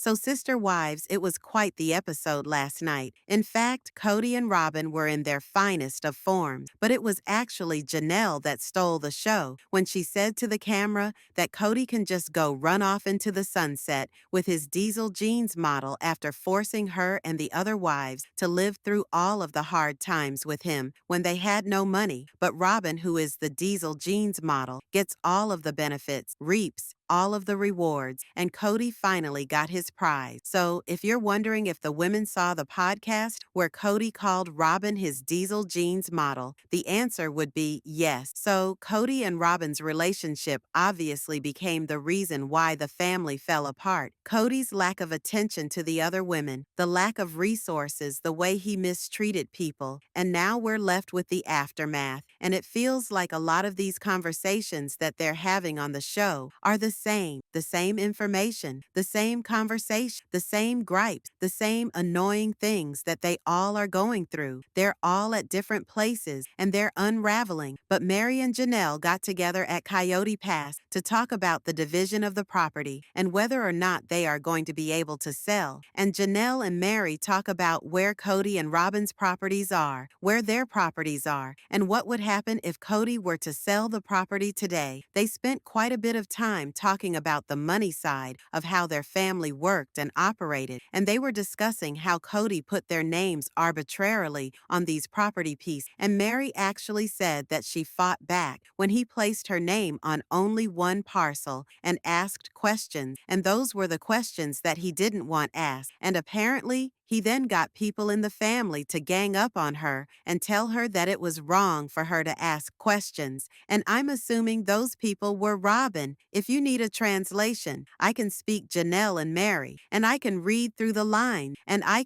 So, Sister Wives, it was quite the episode last night. In fact, Kody and Robyn were in their finest of forms, but it was actually Janelle that stole the show when she said to the camera that Kody can just go run off into the sunset with his diesel jeans model after forcing her and the other wives to live through all of the hard times with him when they had no money. But Robyn, who is the diesel jeans model, gets all of the benefits, reaps all of the rewards, and Kody finally got his prize. So, if you're wondering if the women saw the podcast where Kody called Robyn his diesel jeans model, the answer would be yes. So, Kody and Robyn's relationship obviously became the reason why the family fell apart. Kody's lack of attention to the other women, the lack of resources, the way he mistreated people, and now we're left with the aftermath. And it feels like a lot of these conversations that they're having on the show are the same information, the same conversation, the same gripes, the same annoying things that they all are going through. They're all at different places and they're unraveling. But Meri and Janelle got together at Coyote Pass to talk about the division of the property and whether or not they are going to be able to sell. And Janelle and Meri talk about where Kody and Robyn's properties are, where their properties are, and what would happen if Kody were to sell the property today. They spent quite a bit of time talking about the money side of how their family worked and operated, and they were discussing how Kody put their names arbitrarily on these property pieces, and Meri actually said that she fought back when he placed her name on only one parcel and asked questions, and those were the questions that he didn't want asked, and apparently he then got people in the family to gang up on her and tell her that it was wrong for her to ask questions. And I'm assuming those people were Robyn. If you need a translation, I can speak Janelle and Meri, and I can read through the line, and I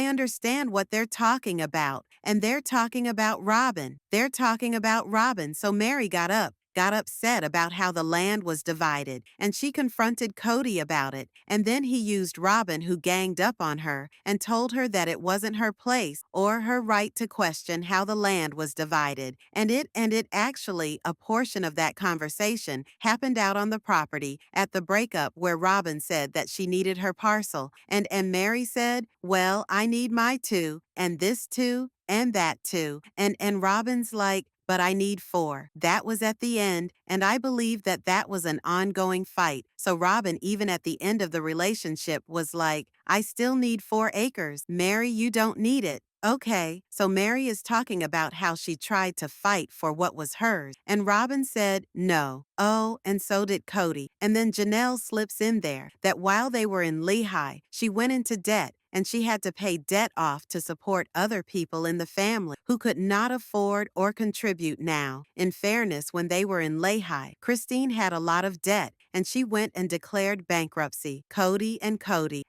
understand what they're talking about. And they're talking about Robyn. They're talking about Robyn. So Meri got upset about how the land was divided, and she confronted Kody about it, and then he used Robyn, who ganged up on her, and told her that it wasn't her place or her right to question how the land was divided, and it actually, a portion of that conversation happened out on the property at the breakup where Robyn said that she needed her parcel, and Meri said, well, I need my too, and this too, and that too, and Robyn's like, but I need 4. That was at the end, and I believe that that was an ongoing fight. So Robyn, even at the end of the relationship, was like, I still need 4 acres. Meri, you don't need it. Okay, so Meri is talking about how she tried to fight for what was hers, and Robyn said no. Oh, and so did Kody. And then Janelle slips in there that while they were in Lehigh, she went into debt, and she had to pay debt off to support other people in the family who could not afford or contribute now. In fairness, when they were in Lehigh, Christine had a lot of debt, and she went and declared bankruptcy. Kody,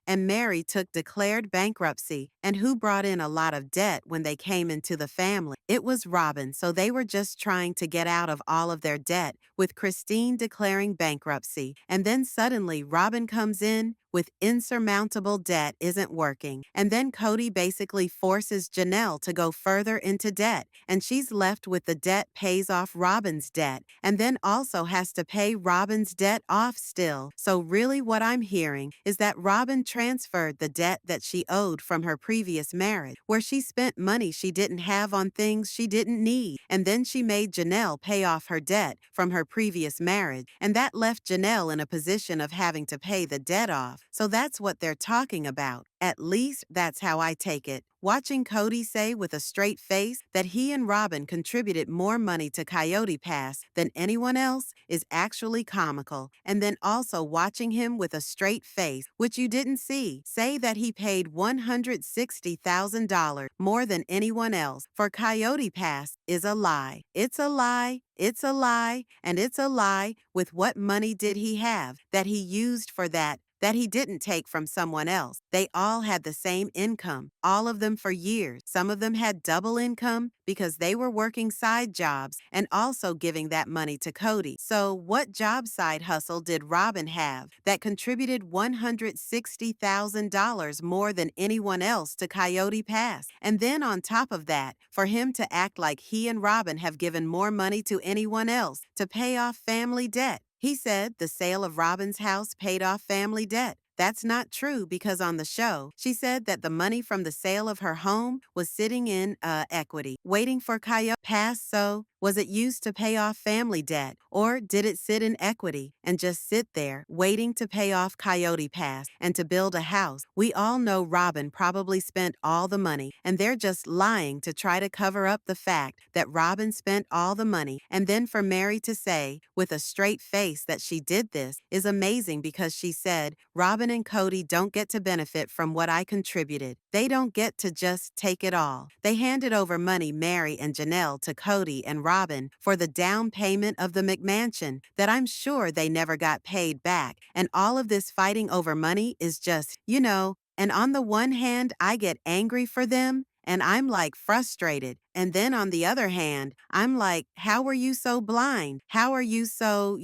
and Meri took declared bankruptcy. And who brought in a lot of debt when they came into the family? It was Robyn, so they were just trying to get out of all of their debt, with Christine declaring bankruptcy. And then suddenly Robyn comes in with insurmountable debt isn't working. And then Kody basically forces Janelle to go further into debt, and she's left with the debt pays off Robyn's debt, and then also has to pay Robyn's debt off still. So really what I'm hearing is that Robyn transferred the debt that she owed from her previous marriage, where she spent money she didn't have on things she didn't need, and then she made Janelle pay off her debt from her previous marriage, and that left Janelle in a position of having to pay the debt off. So that's what they're talking about. At least that's how I take it. Watching Kody say with a straight face that he and Robyn contributed more money to Coyote Pass than anyone else is actually comical. And then also watching him with a straight face, which you didn't see, say that he paid $160,000 more than anyone else for Coyote Pass is a lie. It's a lie. It's a lie, and it's a lie. With what money did he have that he used for that he didn't take from someone else? They all had the same income, all of them for years. Some of them had double income because they were working side jobs and also giving that money to Kody. So what job side hustle did Robyn have that contributed $160,000 more than anyone else to Coyote Pass? And then on top of that, for him to act like he and Robyn have given more money to anyone else to pay off family debt. He said the sale of Robyn's house paid off family debt. That's not true because on the show, she said that the money from the sale of her home was sitting in equity, waiting for Coyote pass. So, was it used to pay off family debt, or did it sit in equity and just sit there waiting to pay off Coyote Pass and to build a house? We all know Robyn probably spent all the money, and they're just lying to try to cover up the fact that Robyn spent all the money. And then for Meri to say with a straight face that she did this is amazing because she said, Robyn and Kody don't get to benefit from what I contributed. They don't get to just take it all. They handed over money, Meri and Janelle, to Kody and Robyn for the down payment of the McMansion that I'm sure they never got paid back. And all of this fighting over money is just, and on the one hand, I get angry for them and I'm like frustrated. And then on the other hand, I'm like, how are you so blind? How are you so,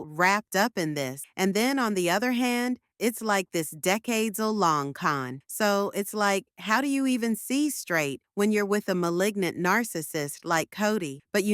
wrapped up in this? And then on the other hand, it's like this decades-long con. So it's like, how do you even see straight when you're with a malignant narcissist like Kody? But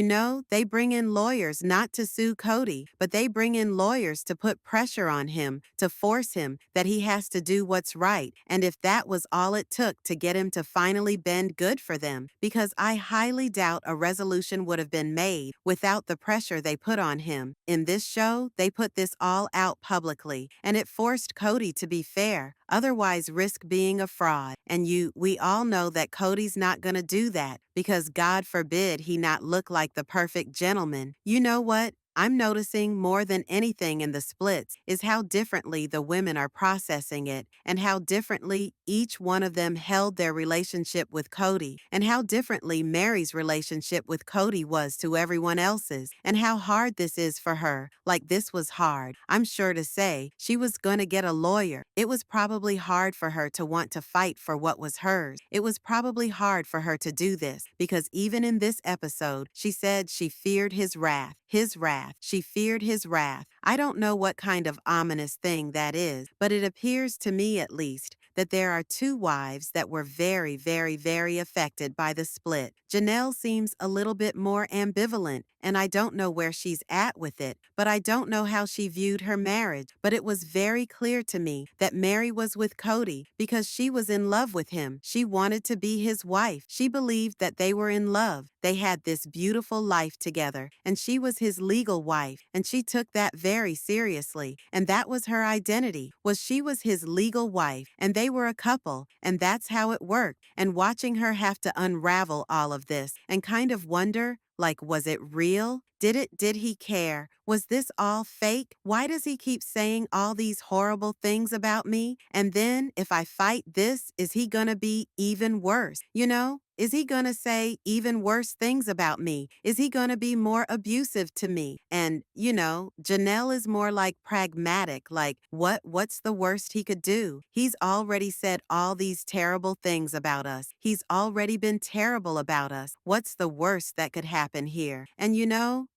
they bring in lawyers not to sue Kody, but they bring in lawyers to put pressure on him, to force him that he has to do what's right. And if that was all it took to get him to finally bend, good for them, because I highly doubt a resolution would have been made without the pressure they put on him. In this show, they put this all out publicly, and it forced Kody to be fair, otherwise risk being a fraud. And we all know that Kody's not gonna do that because God forbid he not look like the perfect gentleman. You know what? I'm noticing more than anything in the splits is how differently the women are processing it and how differently each one of them held their relationship with Kody and how differently Meri's relationship with Kody was to everyone else's and how hard this is for her. Like this was hard. I'm sure to say she was going to get a lawyer. It was probably hard for her to want to fight for what was hers. It was probably hard for her to do this because even in this episode, she said she feared his wrath. His wrath. She feared his wrath. I don't know what kind of ominous thing that is, but it appears to me at least that there are two wives that were very, very, very affected by the split. Janelle seems a little bit more ambivalent, and I don't know where she's at with it, but I don't know how she viewed her marriage. But it was very clear to me that Meri was with Kody because she was in love with him. She wanted to be his wife. She believed that they were in love. They had this beautiful life together, and she was his legal wife, and she took that very seriously. And that was her identity, was she was his legal wife, and they were a couple, and that's how it worked. And watching her have to unravel all of this and kind of wonder, like, was it real? Did he care? Was this all fake? Why does he keep saying all these horrible things about me? And then if I fight this, is he gonna be even worse? Is he gonna say even worse things about me? Is he gonna be more abusive to me? And, Janelle is more like pragmatic, like what's the worst he could do? He's already said all these terrible things about us. He's already been terrible about us. What's the worst that could happen here? And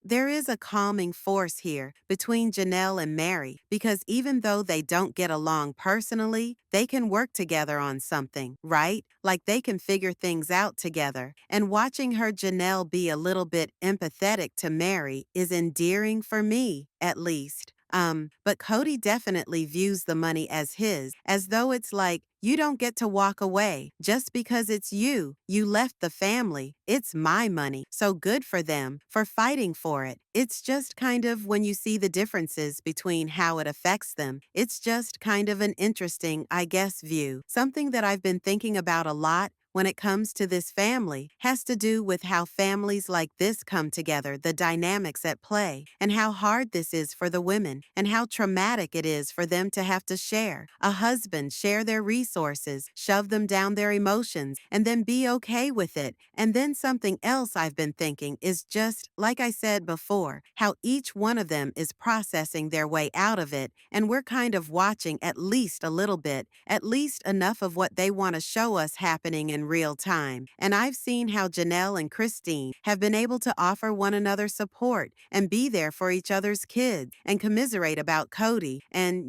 there is a calming force here between Janelle and Meri because even though they don't get along personally, they can work together on something, right? Like they can figure things out together. And watching her Janelle be a little bit empathetic to Meri is endearing for me, at least. But Kody definitely views the money as his, as though it's like, you don't get to walk away just because it's you. You left the family. It's my money. So good for them for fighting for it. It's just kind of when you see the differences between how it affects them, it's just kind of an interesting, I guess, view. Something that I've been thinking about a lot when it comes to this family has to do with how families like this come together, the dynamics at play, and how hard this is for the women, and how traumatic it is for them to have to share. A husband share their resources, shove them down their emotions, and then be okay with it. And then something else I've been thinking is just, like I said before, how each one of them is processing their way out of it, and we're kind of watching at least a little bit, at least enough of what they want to show us happening in real time. And I've seen how Janelle and Christine have been able to offer one another support and be there for each other's kids and commiserate about Kody and,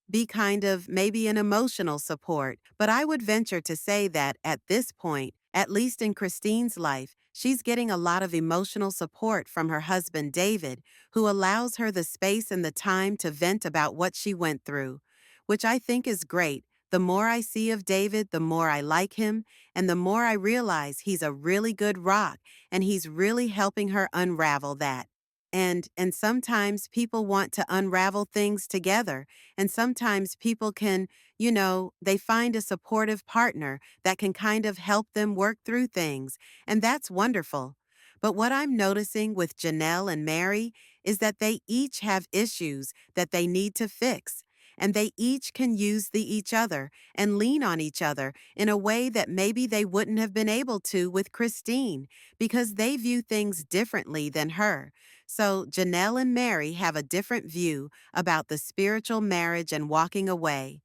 be kind of maybe an emotional support. But I would venture to say that at this point, at least in Christine's life, she's getting a lot of emotional support from her husband, David, who allows her the space and the time to vent about what she went through. which I think is great. The more I see of David, the more I like him, and the more I realize he's a really good rock, and he's really helping her unravel that. And sometimes people want to unravel things together, and sometimes people can, they find a supportive partner that can kind of help them work through things, and that's wonderful. But what I'm noticing with Janelle and Meri is that they each have issues that they need to fix, and they each can use each other and lean on each other in a way that maybe they wouldn't have been able to with Christine because they view things differently than her. So Janelle and Meri have a different view about the spiritual marriage and walking away.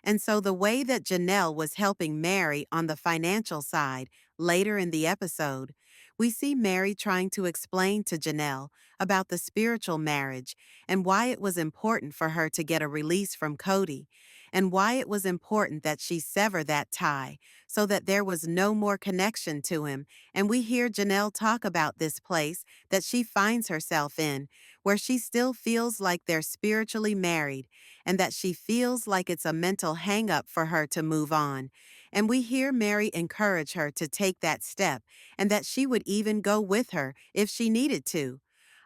And so the way that Janelle was helping Meri on the financial side later in the episode, we see Meri trying to explain to Janelle about the spiritual marriage and why it was important for her to get a release from Kody, and why it was important that she sever that tie so that there was no more connection to him. And we hear Janelle talk about this place that she finds herself in, where she still feels like they're spiritually married and that she feels like it's a mental hang-up for her to move on. And we hear Meri encourage her to take that step and that she would even go with her if she needed to.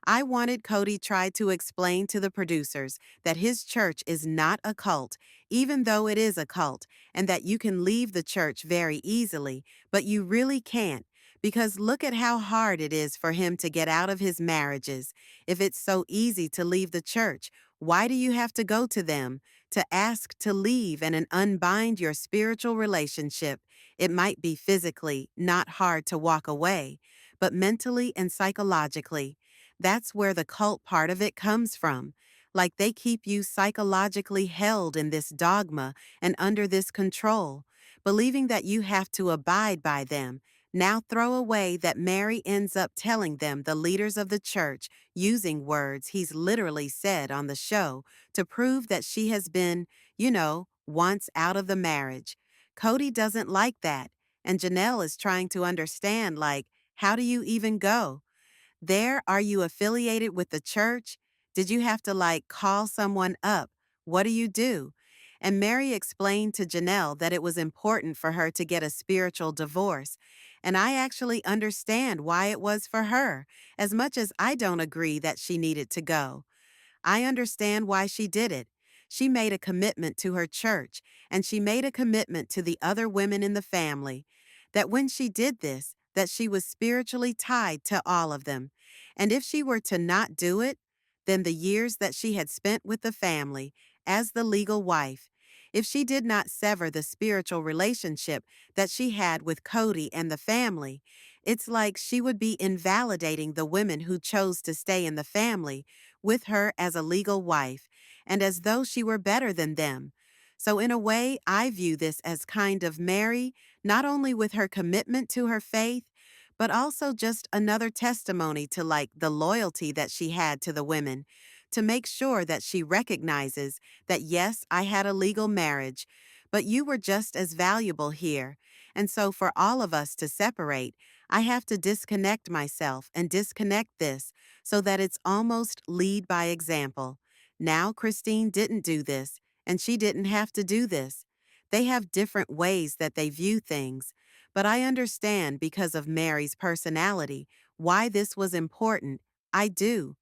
I wanted Kody tried to explain to the producers that his church is not a cult, even though it is a cult, and that you can leave the church very easily, but you really can't. Because look at how hard it is for him to get out of his marriages. If it's so easy to leave the church, why do you have to go to them to ask to leave and unbind your spiritual relationship? It might be physically not hard to walk away, but mentally and psychologically. That's where the cult part of it comes from. Like they keep you psychologically held in this dogma and under this control, believing that you have to abide by them. Now throw away that Meri ends up telling them, the leaders of the church, using words he's literally said on the show to prove that she has been, once out of the marriage. Kody doesn't like that, and Janelle is trying to understand, like, how do you even go? There, are you affiliated with the church? Did you have to call someone up? What do you do? And Meri explained to Janelle that it was important for her to get a spiritual divorce. And I actually understand why it was for her, as much as I don't agree that she needed to go. I understand why she did it. She made a commitment to her church, and she made a commitment to the other women in the family, that when she did this, that she was spiritually tied to all of them. And if she were to not do it, then the years that she had spent with the family as the legal wife, if she did not sever the spiritual relationship that she had with Kody and the family, it's like she would be invalidating the women who chose to stay in the family with her as a legal wife, and as though she were better than them. So in a way, I view this as kind of Meri, not only with her commitment to her faith, but also just another testimony to the loyalty that she had to the women, to make sure that she recognizes that yes, I had a legal marriage, but you were just as valuable here. And so for all of us to separate, I have to disconnect myself and disconnect this so that it's almost lead by example. Now Christine didn't do this, and she didn't have to do this. They have different ways that they view things, but I understand because of Meri's personality why this was important. I do.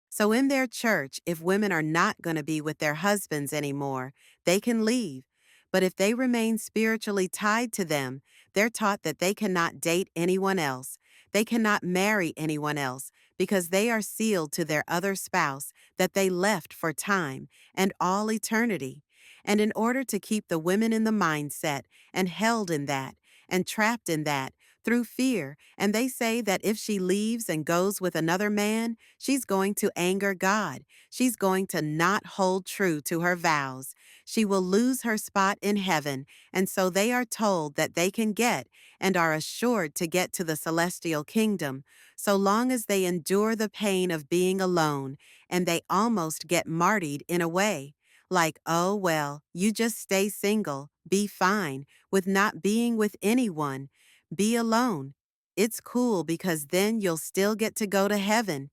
So in their church, if women are not going to be with their husbands anymore, they can leave. But if they remain spiritually tied to them, they're taught that they cannot date anyone else. They cannot marry anyone else because they are sealed to their other spouse that they left for time and all eternity. And in order to keep the women in the mindset and held in that and trapped in that, through fear, and they say that if she leaves and goes with another man, she's going to anger God. She's going to not hold true to her vows. She will lose her spot in heaven, and so they are told that they can get and are assured to get to the celestial kingdom, so long as they endure the pain of being alone, and they almost get martyred in a way. Like, oh, well, you just stay single, be fine with not being with anyone. Be alone. It's cool because then you'll still get to go to heaven.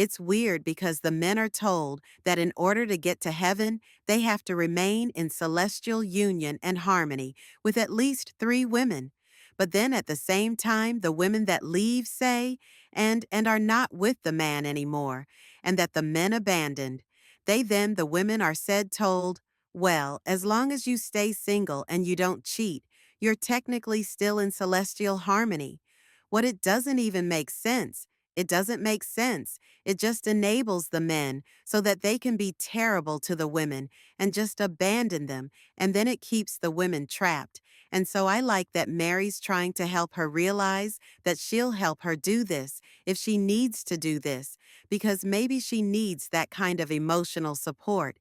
It's weird because the men are told that in order to get to heaven, they have to remain in celestial union and harmony with at least 3 women. But then at the same time, the women that leave say, and are not with the man anymore, and that the men abandoned. They then, the women are said told, well, as long as you stay single and you don't cheat, you're technically still in celestial harmony. What it doesn't even make sense. It doesn't make sense. It just enables the men so that they can be terrible to the women and just abandon them, and then it keeps the women trapped. And so I like that Meri's trying to help her realize that she'll help her do this if she needs to do this, because maybe she needs that kind of emotional support.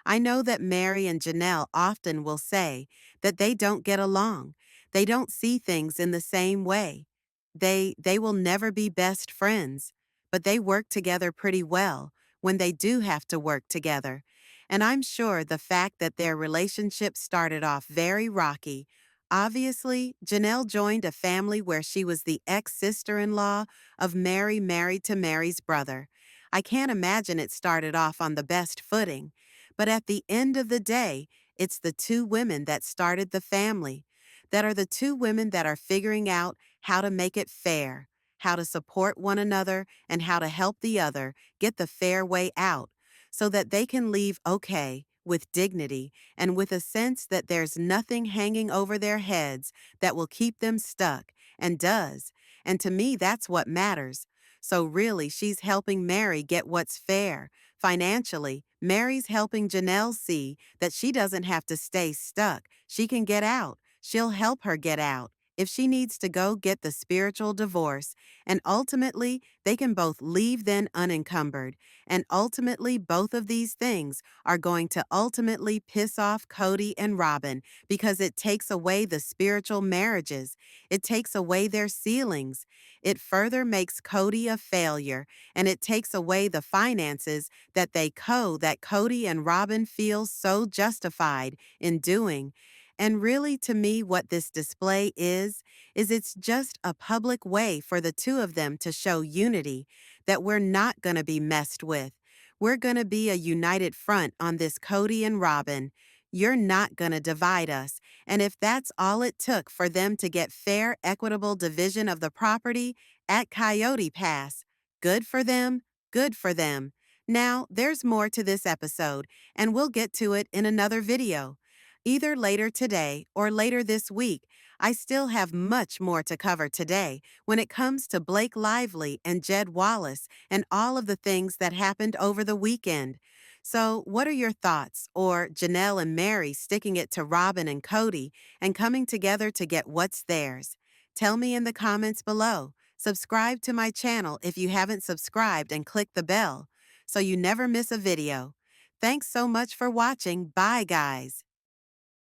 I know that Meri and Janelle often will say that they don't get along. They don't see things in the same way. They will never be best friends, but they work together pretty well when they do have to work together. And I'm sure the fact that their relationship started off very rocky. Obviously, Janelle joined a family where she was the ex-sister-in-law of Meri married to Meri's brother. I can't imagine it started off on the best footing. But at the end of the day, it's the 2 women that started the family, that are the 2 women that are figuring out how to make it fair, how to support one another, and how to help the other get the fair way out so that they can leave okay, with dignity, and with a sense that there's nothing hanging over their heads that will keep them stuck, and does. And to me, that's what matters. So really, she's helping Meri get what's fair. Financially, Meri's helping Janelle see that she doesn't have to stay stuck. She can get out. She'll help her get out if she needs to go get the spiritual divorce, and ultimately, they can both leave then unencumbered, and ultimately both of these things are going to ultimately piss off Kody and Robyn because it takes away the spiritual marriages, it takes away their ceilings, it further makes Kody a failure, and it takes away the finances that Kody and Robyn feel so justified in doing. And really, to me, what this display is it's just a public way for the 2 of them to show unity, that we're not going to be messed with. We're going to be a united front on this Kody and Robyn. You're not going to divide us. And if that's all it took for them to get fair, equitable division of the property at Coyote Pass, good for them, good for them. Now, there's more to this episode, and we'll get to it in another video. Either later today or later this week, I still have much more to cover today when it comes to Blake Lively and Jed Wallace and all of the things that happened over the weekend. So, what are your thoughts? Or Janelle and Meri sticking it to Robyn and Kody and coming together to get what's theirs? Tell me in the comments below. Subscribe to my channel if you haven't subscribed and click the bell so you never miss a video. Thanks so much for watching. Bye, guys.